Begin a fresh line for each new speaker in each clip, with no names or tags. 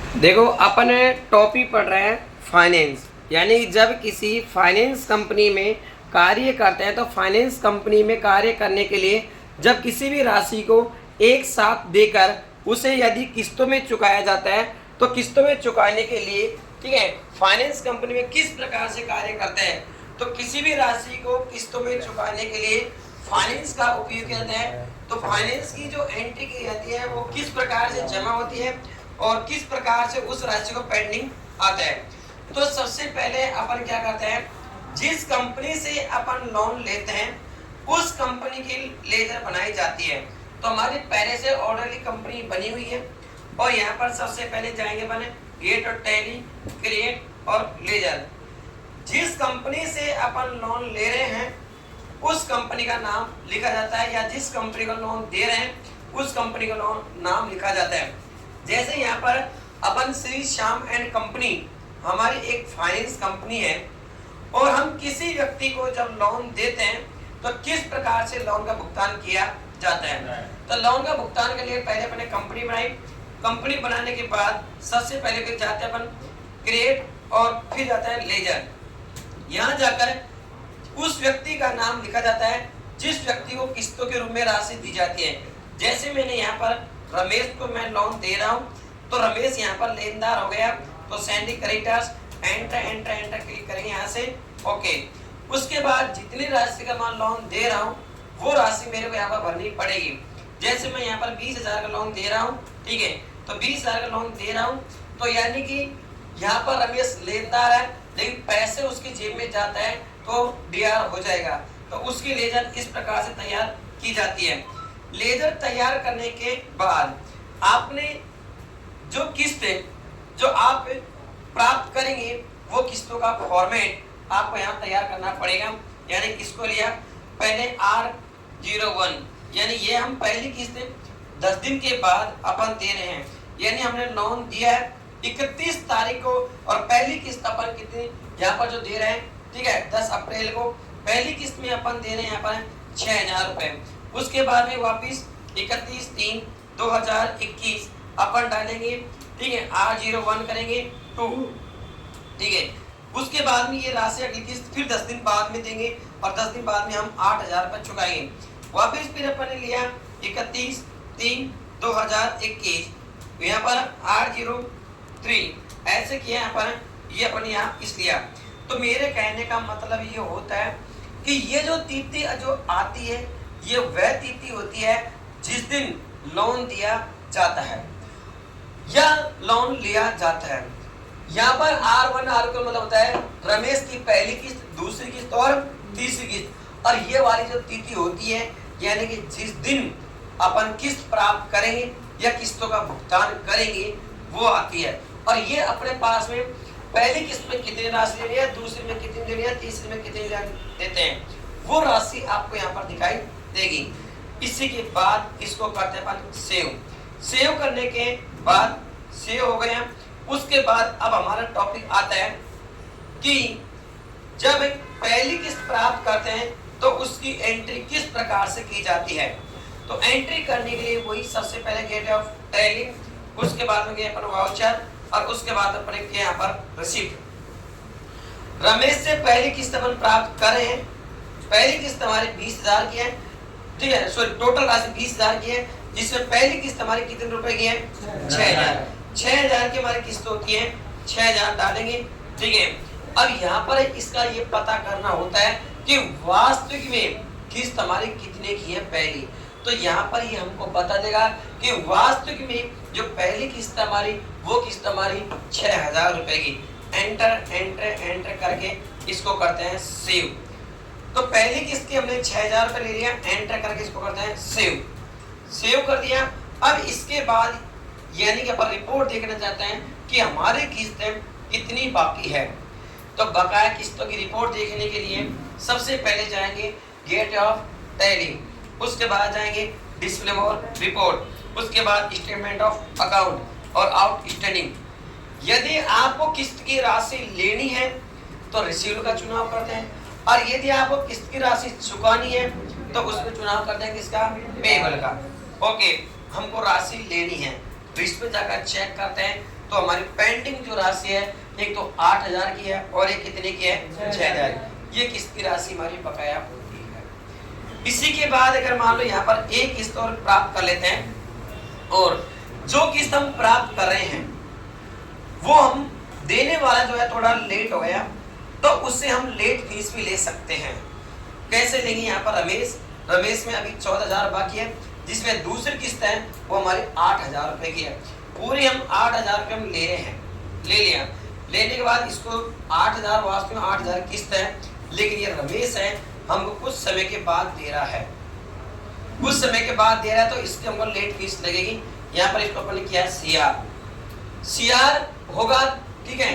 देखो अपन टॉपिक पढ़ रहे हैं फाइनेंस, यानी जब किसी फाइनेंस कंपनी में कार्य करते हैं तो फाइनेंस कंपनी में कार्य करने के लिए जब किसी भी राशि को एक साथ देकर उसे यदि किस्तों में चुकाया जाता है तो किस्तों में चुकाने के लिए, ठीक है, फाइनेंस कंपनी में किस प्रकार से कार्य करते हैं। तो किसी भी राशि को किस्तों में चुकाने के लिए फाइनेंस का उपयोग किया जाता है। तो फाइनेंस की जो एंट्री की जाती है वो किस प्रकार से जमा होती है और किस प्रकार से उस राशि को पेंडिंग आता है। तो सबसे पहले अपन क्या करते हैं, जिस कंपनी से अपन लोन लेते हैं उस कंपनी की लेजर बनाई जाती है। तो हमारी पहले से ऑलरेडी कंपनी बनी हुई है और यहाँ पर सबसे पहले जाएंगे अपन गेट और टैली, क्रिएट और लेजर। जिस कंपनी से अपन लोन ले रहे हैं उस कंपनी का नाम लिखा जाता है, या जिस कंपनी को लोन दे रहे हैं उस कंपनी का लोन नाम लिखा जाता है। जैसे यहाँ पर अपन श्री श्याम एंड कंपनी हमारी एक फाइनेंस कंपनी है और हम किसी व्यक्ति को जब लोन देते हैं तो किस प्रकार से लोन का भुगतान किया जाता है। तो लोन का भुगतान के लिए पहले अपने कंपनी बनाई, कंपनी बनाने के बाद सबसे पहले फिर जाते हैं अपन क्रिएट और फिर जाता है लेजर। यहाँ जाकर उस व्यक्ति का नाम लिखा जाता है जिस व्यक्ति को किस्तों के रूप में राशि दी जाती है। जैसे मैंने यहाँ पर रमेश को मैं लोन दे रहा हूँ तो रमेश यहाँ पर लेनदार हो गया, तो sending creditors enter enter enter click करेंगे यहाँ से, ओके। उसके बाद जितनी राशि का मैं लोन दे रहा हूँ वो राशि मेरे को यहाँ पर भरनी पड़ेगी। जैसे मैं यहाँ पर 20,000 का लोन दे रहा हूँ, ठीक है, तो 20,000 का लोन दे रहा हूँ तो यानी कि यहाँ पर रमेश लेनदार है लेकिन पैसे उसकी जेब में जाता है तो डीआर हो जाएगा। तो उसकी लेजर इस प्रकार से तैयार की जाती है। लेजर तैयार करने के बाद आपने जो किस्त जो आप प्राप्त करेंगे वो किस्तों का फॉर्मेट आपको यहाँ तैयार करना पड़ेगा। यानी किसको लिया, पहले R01, यानी ये हम पहली किस्त 10 दिन के बाद अपन दे रहे हैं। यानी हमने लोन दिया है 31 तारीख को और पहली किस्त अपन कितनी यहाँ पर जो दे रहे हैं, ठीक है, 10 अप्रैल को पहली किस्त में अपन दे रहे हैं यहाँ पर 6,000 रुपए। उसके बाद में वापिस 31/3/2021 अपन डालेंगे, ठीक है, R01 करेंगे 2, ठीक है। उसके बाद में ये राशि अगली किस्त फिर 10 दिन बाद में देंगे और 10 दिन बाद में हम 8,000 रुपए चुकाएंगे। वापिस फिर अपन ने लिया 31/3/2021, यहाँ पर R03 ऐसे किया यहाँ पर, ये अपन यहाँ इस लिया। तो मेरे कहने का मतलब ये होता है कि ये जो तिथि जो आती है ये वह तिथि होती है जिस दिन लोन दिया जाता है या लोन लिया जाता है। यहाँ पर R1 R2 मतलब होता है रमेश की पहली किस्त, दूसरी किस्त और तीसरी किस्त, और ये वाली जो तिथि होती है यानी कि जिस दिन अपन किस्त प्राप्त करेंगे या किस्तों का भुगतान करेंगे वो आती है। और ये अपने पास में पहली किस्त में कितनी राशि लेनी है, दूसरी में कितनी लेनी है, तीसरी में कितनी देते हैं वो राशि आपको यहाँ पर दिखाई देगी। इसी के बाद इसको करते हैं अपन सेव। सेव करने के बाद सेव हो गया। उसके बाद अब हमारा टॉपिक आता है कि जब पहली किस्त प्राप्त करते हैं तो उसकी एंट्री किस प्रकार से की जाती है। तो एंट्री करने के लिए वही सबसे पहले गेट ऑफ टैली, उसके बाद में गए अपन वाउचर और उसके बाद अपन के यहाँ पर रिसीप्ट। रमेश से पहली किस्त अपन प्राप्त कर रहे हैं, पहली किस्त हमारी 20,000 की है, ठीक है, सॉरी टोटल राशि 20,000 की है जिसमें पहली किस्त हमारी कितने रुपए की है, 6,000। 6,000 की हमारी किस्त होती है, 6,000 डालेंगे, ठीक है। अब यहाँ पर इसका ये पता करना होता है कि वास्तविक में किस्त हमारी कितने की है पहली। तो यहाँ पर ये हमको बता देगा कि वास्तविक में जो पहली किस्त हमारी वो किस्त हमारी 6,000 रुपए की। एंटर एंटर एंटर करके इसको करते हैं सेव। तो पहली किस्त की हमने 6,000 रुपए ले लिया, एंटर करके इसको करते हैं सेव। सेव कर दिया। अब इसके बाद यानी कि अपन रिपोर्ट देखना चाहते हैं कि हमारी किस्तें कितनी बाकी है। तो बकाया किस्तों की रिपोर्ट देखने के लिए सबसे पहले जाएंगे गेट ऑफ टैली, उसके बाद जाएंगे डिस्प्ले मोर रिपोर्ट, उसके बाद स्टेटमेंट ऑफ अकाउंट और आउटस्टैंडिंग। यदि आपको किस्त की राशि लेनी है तो रिसीव का चुनाव करते हैं, और यदि आपको किस्त की राशि चुकानी है तो उसमें चुनाव करते हैं किसका, पेबल का। ओके, हमको राशि लेनी है तो इस पे जाकर चेक करते हैं तो हमारी पेंडिंग जो राशि है एक तो 8,000 की है और एक कितने की है 6,000। ये किस्त की राशि हमारी बकाया होती है। इसी के बाद अगर मान लो यहाँ पर एक किस्त और प्राप्त कर लेते हैं और जो किस्त हम प्राप्त कर रहे हैं वो हम देने वाला जो है थोड़ा लेट हो गया तो उससे हम लेट फीस भी ले सकते हैं। कैसे लेंगे? यहाँ पर रमेश में अभी 14,000 बाकी है, जिसमें दूसरी किस्त है वो हमारी 8,000 रुपए की है। पूरी हम 8,000 रुपये हम ले रहे हैं, ले लिया। लेने के बाद इसको 8,000 वास्तव में 8,000 किस्त है, लेकिन ये रमेश है हमको कुछ समय के बाद दे रहा है, कुछ समय के बाद दे रहा है तो इसके हमको लेट फीस लगेगी। यहाँ पर इसको अपन ने किया सीआर होगा, ठीक है,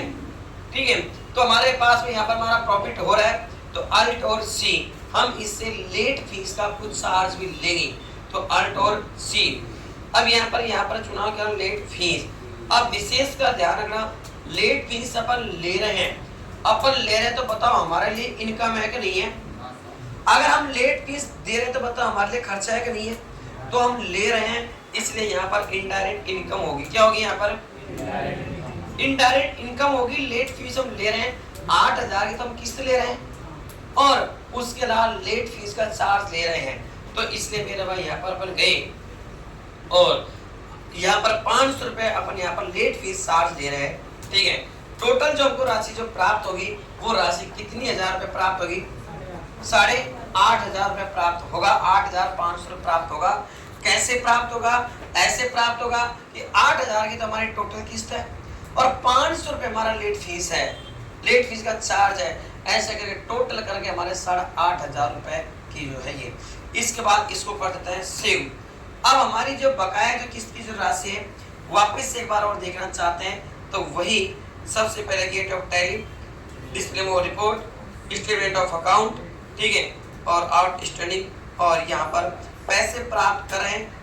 ठीक है। तो हमारे पास में यहाँ पर हमारा प्रॉफिट हो रहा है तो अल्ट और सी, हम इससे लेट फीस का कुछ चार्ज भी लेंगे तो अल्ट और सी। अब यहाँ पर चुनाव किया लेट फीस। अब विशेष का ध्यान रखना, लेट फीस अपन ले रहे हैं तो बताओ हमारे लिए इनकम है कि नहीं है? अगर हम लेट फीस दे रहे हैं तो बताओ हमारे लिए खर्चा है कि नहीं है? तो हम ले रहे हैं, इसलिए यहाँ पर इनडायरेक्ट इनकम होगी। क्या होगी? यहाँ पर इनडायरेक्ट इनकम होगी। लेट फीस हम ले रहे हैं 8,000 की तो हम किस्त ले रहे हैं और उसके अलावा लेट फीस का चार्ज ले रहे हैं, तो इसलिए मेरे भाई यहाँ पर अपन गए और यहाँ पर 500 रुपए अपन यहाँ पर लेट फीस चार्ज दे रहे हैं, ठीक है। टोटल जो हमको राशि जो प्राप्त होगी वो राशि कितनी हजार रुपए प्राप्त होगी? 8,500 रुपए प्राप्त होगा, 8,500 प्राप्त होगा। कैसे प्राप्त होगा? ऐसे प्राप्त होगा कि 8,000 की तो हमारी टोटल किस्त है और 500 रुपए हमारा लेट फीस है, लेट फीस का चार्ज है। ऐसे करके टोटल करके हमारे 8,500 रुपए की जो है ये। इसके बाद इसको कर देते हैं सेव। अब हमारी जो बकाया जो किस्त की जो राशि है वापस से एक बार और देखना चाहते हैं तो वही सबसे पहले get of tariff, display memo report, statement of account, ठीक है, और आउटस्टैंडिंग, और यहाँ पर पैसे प्राप्त कर रहे हैं